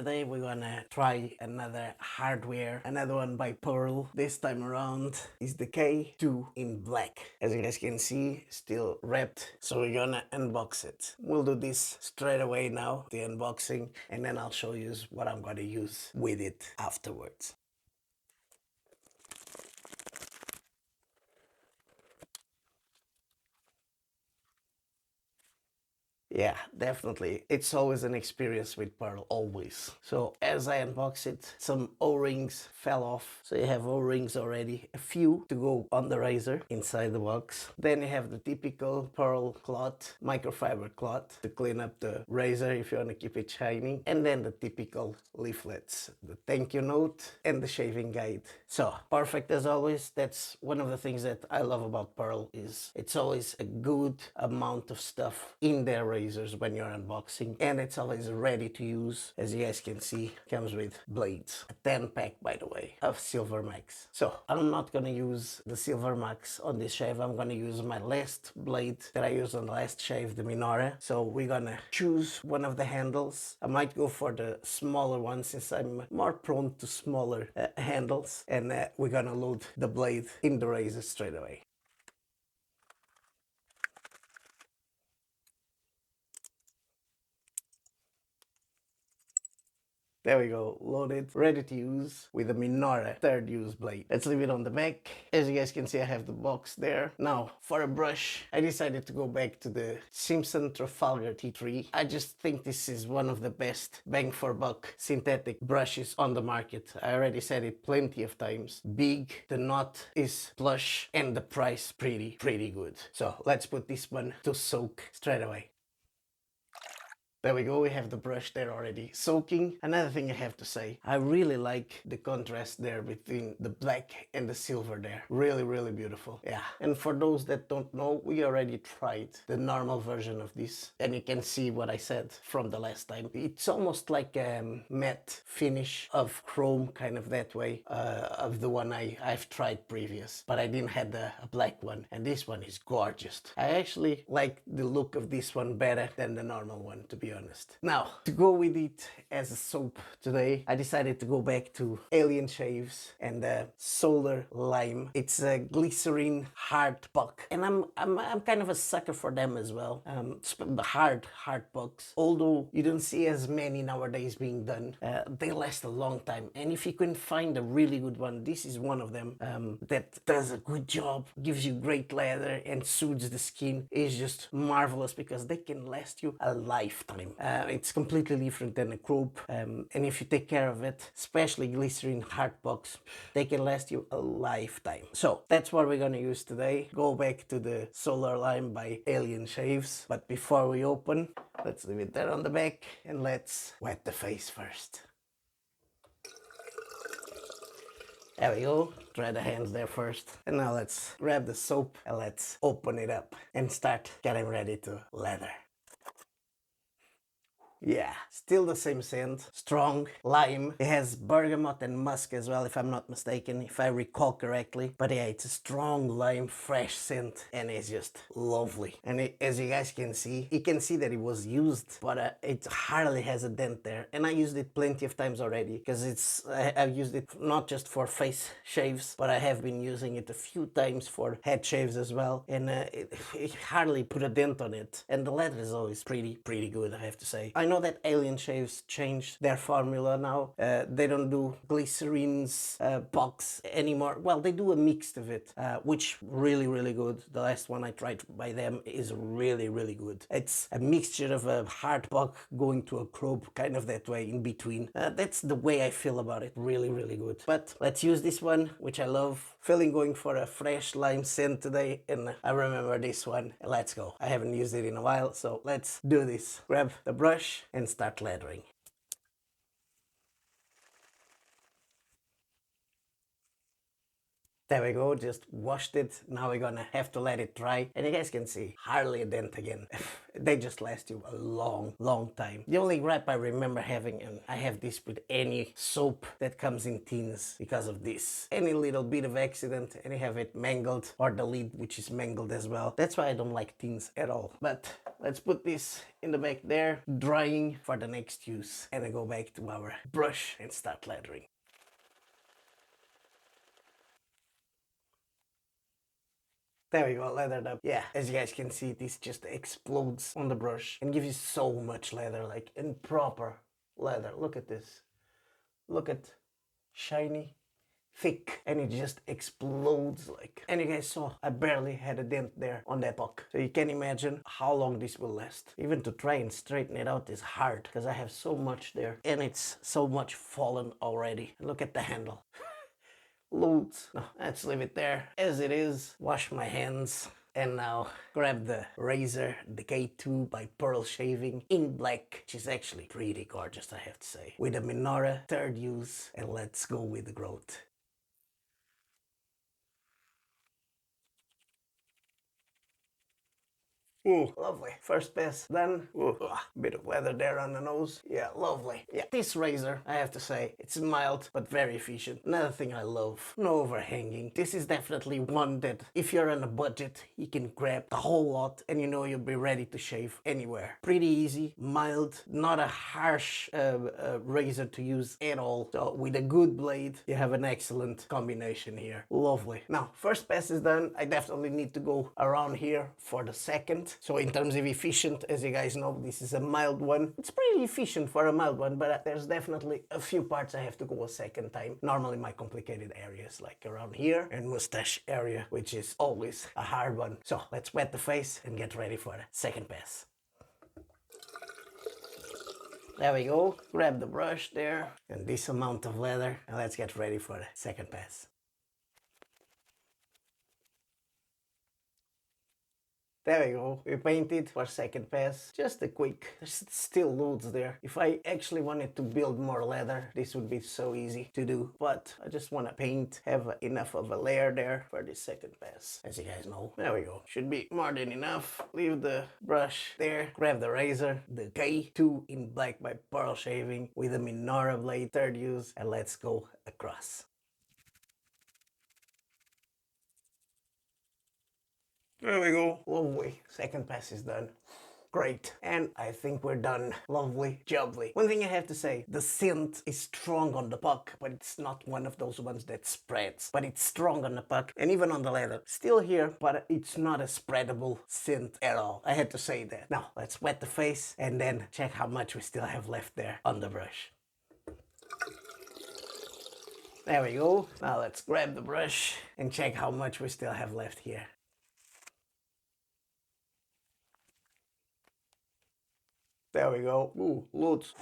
today we're gonna try another hardware, another one by Pearl. This time around is the K2 in black. As you guys can see, still wrapped, so we're gonna unbox it. We'll do this straight away now, the unboxing, and then I'll show you what I'm gonna use with it afterwards. Yeah, definitely. It's always an experience with Pearl, always. So as I unbox it, some O-rings fell off. So you have O-rings already, a few to go on the razor inside the box. Then you have the typical Pearl cloth, microfiber cloth to clean up the razor if you want to keep it shiny. And then the typical leaflets, the thank you note and the shaving guide. So perfect as always. That's one of the things that I love about Pearl is it's always a good amount of stuff in their razors when you're unboxing, and it's always ready to use. As you guys can see, comes with blades, a 10 pack by the way of Silver Max. So I'm not gonna use the Silver Max on this shave. I'm gonna use my last blade that I used on the last shave, the Minora. So we're gonna choose one of the handles. I might go for the smaller one since I'm more prone to smaller handles, and we're gonna load the blade in the razor straight away. There we go, loaded, ready to use with a Minora third use blade. Let's leave it on the back. As you guys can see, I have the box there. Now, for a brush, I decided to go back to the Simpson Trafalgar T3. I just think this is one of the best bang for buck synthetic brushes on the market. I already said it plenty of times. Big, the knot is plush, and the price pretty good. So let's put this one to soak straight away. There we go, we have the brush there already soaking. Another thing I have to say, I really like the contrast there between the black and the silver there. Really beautiful. Yeah, and for those that don't know, we already tried the normal version of this, and you can see what I said from the last time. It's almost like a matte finish of chrome, kind of that way, of the one I've tried previous, but I didn't have a black one, and this one is gorgeous. I actually like the look of this one better than the normal one, to be honest. Now, to go with it as a soap today, I decided to go back to Alien Shaves and the Solar Lime. It's a glycerin hard puck, and I'm kind of a sucker for them as well. The hard pucks, although you don't see as many nowadays being done, they last a long time. And if you can find a really good one, this is one of them that does a good job, gives you great leather and soothes the skin. Is just marvelous because they can last you a lifetime. It's completely different than a croup, and if you take care of it, especially glycerin hard pucks, they can last you a lifetime. So that's what we're gonna use today. Go back to the Solar Lime by Alien Shaves, but before we open, let's leave it there on the back and let's wet the face first. There we go, dry the hands there first. And now let's grab the soap and let's open it up and start getting ready to lather. Yeah, still the same scent, strong lime. It has bergamot and musk as well, if I'm not mistaken, if I recall correctly. But yeah, it's a strong lime, fresh scent, and it's just lovely. And as you guys can see, you can see that it was used, but it hardly has a dent there. And I used it plenty of times already, because I've used it not just for face shaves, but I have been using it a few times for head shaves as well. And it hardly put a dent on it. And the leather is always pretty good, I have to say. I know that Alien Shaves changed their formula now. They don't do glycerins box anymore. Well, they do a mix of it, which really good. The last one I tried by them is really good. It's a mixture of a hard buck going to a croup, kind of that way in between. That's the way I feel about it. Really good. But let's use this one, which I love. Feeling going for a fresh lime scent today, and I remember this one. Let's go. I haven't used it in a while, so let's do this. Grab the brush and start lathering. There we go, just washed it. Now we're gonna have to let it dry. And you guys can see, hardly a dent again. They just last you a long, long time. The only gripe I remember having, and I have this with any soap that comes in tins because of this. Any little bit of accident and you have it mangled, or the lid which is mangled as well. That's why I don't like tins at all. But let's put this in the back there, drying for the next use. And then go back to our brush and start lathering. There we go, leathered up. Yeah, as you guys can see, this just explodes on the brush and gives you so much leather, like in proper leather. Look at this. Look at shiny, thick, and it just explodes like. And you guys saw, I barely had a dent there on that puck. So you can imagine how long this will last. Even to try and straighten it out is hard because I have so much there and it's so much fallen already. Look at the handle. Loads. No, let's leave it there as it is. Wash my hands. And now grab the razor, the K2 by Pearl Shaving in black, which is actually pretty gorgeous, I have to say. With a Minora, third use, and let's go with the growth. Ooh, lovely. First pass done. Ooh, bit of leather there on the nose. Yeah, lovely. Yeah, this razor, I have to say, it's mild but very efficient. Another thing I love, no overhanging. This is definitely one that if you're on a budget, you can grab the whole lot and you know you'll be ready to shave anywhere. Pretty easy, mild, not a harsh razor to use at all. So with a good blade, you have an excellent combination here. Lovely. Now, first pass is done. I definitely need to go around here for the second. So in terms of efficient, as you guys know, this is a mild one. It's pretty efficient for a mild one, but there's definitely a few parts I have to go a second time. Normally my complicated areas like around here and mustache area, which is always a hard one. So let's wet the face and get ready for the second pass. There we go. Grab the brush there and this amount of leather and let's get ready for the second pass. There we go, we painted for second pass. Just a quick, there's still loads there. If I actually wanted to build more leather, this would be so easy to do. But I just want to paint, have enough of a layer there for this second pass. As you guys know, there we go. Should be more than enough. Leave the brush there, grab the razor, the K2 in black by Pearl Shaving with a Minora blade, third use, and let's go across. There we go. Lovely. Second pass is done. Great. And I think we're done. Lovely, jubbly. One thing I have to say, the scent is strong on the puck, but it's not one of those ones that spreads. But it's strong on the puck and even on the leather. Still here, but it's not a spreadable scent at all. I had to say that. Now, let's wet the face and then check how much we still have left there on the brush. There we go. Now let's grab the brush and check how much we still have left here. There we go. Ooh, loads.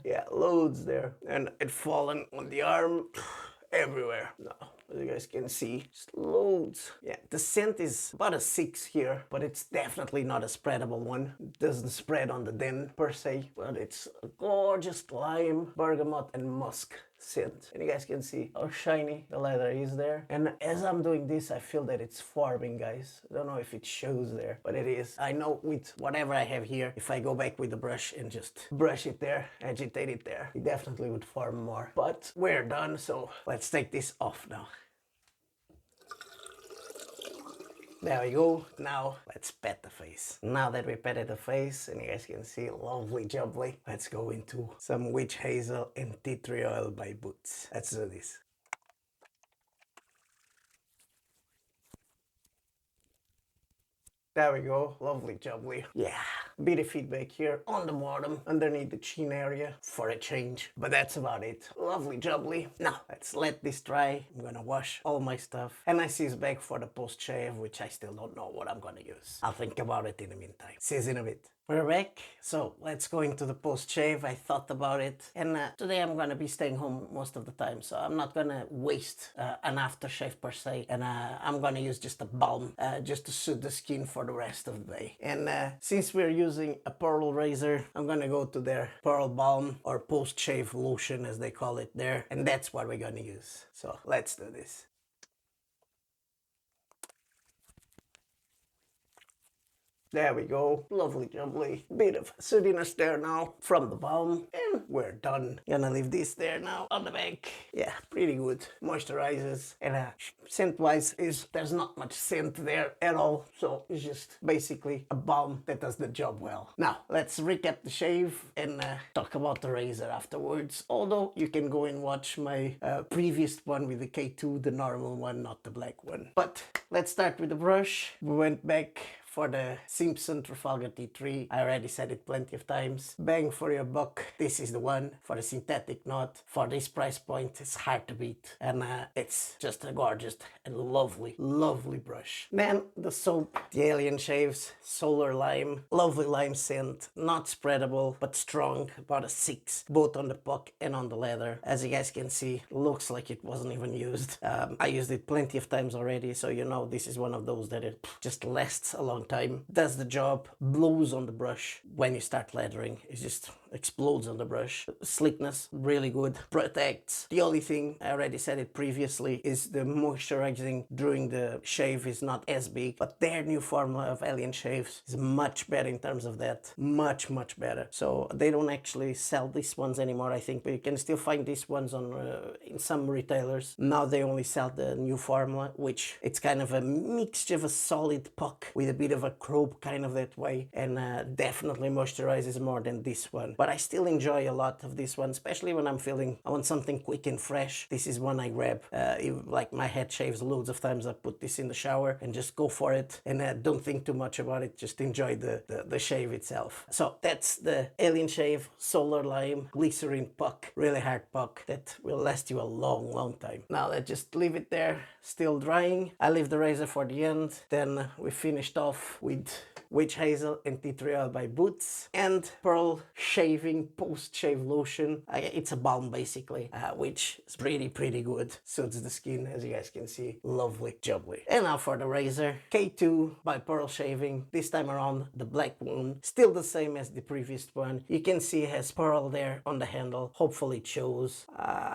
Yeah, loads there. And it fallen on the arm everywhere. No, as you guys can see, just loads. Yeah, the scent is about a 6 here, but it's definitely not a spreadable one. It doesn't spread on the den per se, but it's a gorgeous lime, bergamot, and musk scent. And you guys can see how shiny the leather is there. And as I'm doing this, I feel that it's forming, guys. I don't know if it shows there, but it is. I know with whatever I have here, if I go back with the brush and just brush it there, agitate it there, it definitely would form more. But we're done, so let's take this off now. There we go. Now let's pet the face. Now that we petted the face and you guys can see lovely jubbly, let's go into some witch hazel and tea tree oil by Boots. Let's do this. There we go, lovely jubbly. Yeah, bit of feedback here on the bottom, underneath the chin area for a change. But that's about it. Lovely jubbly. Now, let's let this dry. I'm gonna wash all my stuff. And I see it's back for the post-shave, which I still don't know what I'm gonna use. I'll think about it in the meantime. See you in a bit. We're back, so let's go into the post-shave. I thought about it, and today I'm gonna be staying home most of the time, so I'm not gonna waste an aftershave per se, and I'm gonna use just a balm just to soothe the skin for the rest of the day. And since we're using a pearl razor, I'm gonna go to their pearl balm or post-shave lotion as they call it there, and that's what we're gonna use. So let's do this. There we go. Lovely jubbly. Bit of soothiness there now from the balm. And we're done. Gonna leave this there now on the back. Yeah, pretty good. Moisturizes. And scent-wise, there's not much scent there at all. So it's just basically a balm that does the job well. Now, let's recap the shave and talk about the razor afterwards. Although you can go and watch my previous one with the K2, the normal one, not the black one. But let's start with the brush. We went back for the Simpson Trafalgar T3. I already said it plenty of times. Bang for your buck. This is the one for the synthetic knot. For this price point, it's hard to beat. And it's just a gorgeous and lovely, lovely brush. Then the soap, the Alien Shaves, Solar Lime. Lovely lime scent. Not spreadable, but strong. About a 6, both on the puck and on the leather. As you guys can see, looks like it wasn't even used. I used it plenty of times already, so you know this is one of those that it just lasts a long time, does the job, blows on the brush when you start lathering. It just explodes on the brush. Slickness, really good. Protects. The only thing, I already said it previously, is the moisturizing during the shave is not as big, but their new formula of Alien Shaves is much better in terms of that. Much, much better. So they don't actually sell these ones anymore, I think, but you can still find these ones on in some retailers. Now they only sell the new formula, which it's kind of a mixture of a solid puck with a bit of a crope kind of that way, and definitely moisturizes more than this one. But I still enjoy a lot of this one, especially when I'm feeling I want something quick and fresh. This is one I grab. Like my head shaves loads of times, I put this in the shower and just go for it, and don't think too much about it, just enjoy the shave itself. So that's the Alien Shave Solar Lime Glycerin Puck. Really hard puck that will last you a long, long time. Now let's just leave it there, still drying. I leave the razor for the end. Then we finished off with Witch Hazel and Tea Tree Oil by Boots and Pearl Shaving Post-Shave Lotion. It's a balm basically, which is pretty good. Suits the skin, as you guys can see. Lovely, jubbly. And now for the razor, K2 by Pearl Shaving. This time around, the black one. Still the same as the previous one. You can see it has pearl there on the handle. Hopefully it shows.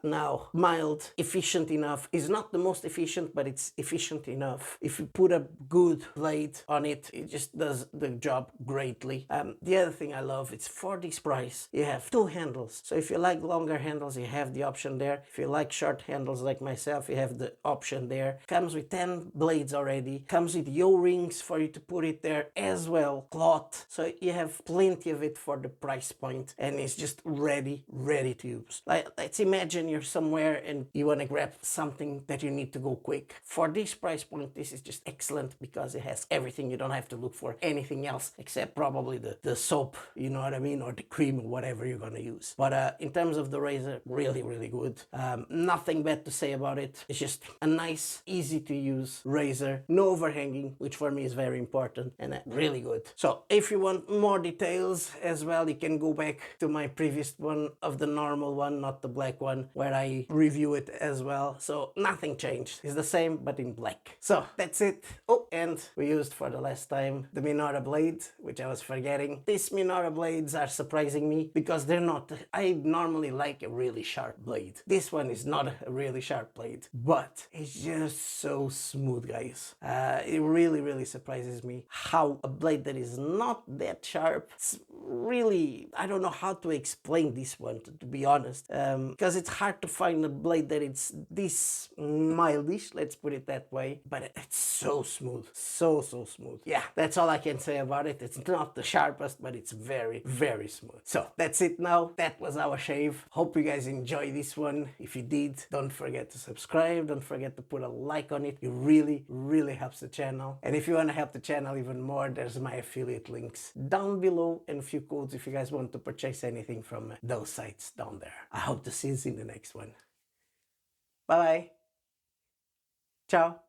Now, mild, efficient enough. It's not the most efficient, but it's efficient enough. If you put a good blade on it, it just does the job greatly. The other thing I love, it's for this price, you have 2 handles. So if you like longer handles, you have the option there. If you like short handles like myself, you have the option there. Comes with 10 blades already. Comes with O-rings for you to put it there as well. Cloth. So you have plenty of it for the price point, and it's just ready to use. Like, let's imagine you're somewhere and you want to grab something that you need to go quick. For this price point, this is just excellent because it has everything. You don't have to look for anything else except probably the soap, you know what I mean, or the cream or whatever you're gonna use. But in terms of the razor, really good. Nothing bad to say about it. It's just a nice, easy to use razor, no overhanging, which for me is very important, and really good. So if you want more details as well, you can go back to my previous one of the normal one, not the black one, where I review it as well. So nothing changed. It's the same but in black. So that's it. Oh, and we used for the last time the Minora blade, which I was forgetting. These Minora blades are surprising me because they're not, I normally like a really sharp blade. This one is not a really sharp blade, but it's just so smooth, guys. It really surprises me how a blade that is not that sharp, it's really, I don't know how to explain this one, to be honest, because it's hard to find a blade that it's this mildish, let's put it that way, but it's so smooth, so smooth. Yeah, that's all I can say about it. It's not the sharpest, but it's very smooth. So that's it now. That was our shave. Hope you guys enjoy this one. If you did, don't forget to subscribe. Don't forget to put a like on it. It really helps the channel. And if you want to help the channel even more, there's my affiliate links down below and a few codes if you guys want to purchase anything from those sites down there. I hope to see you in the next one. Bye bye. Ciao.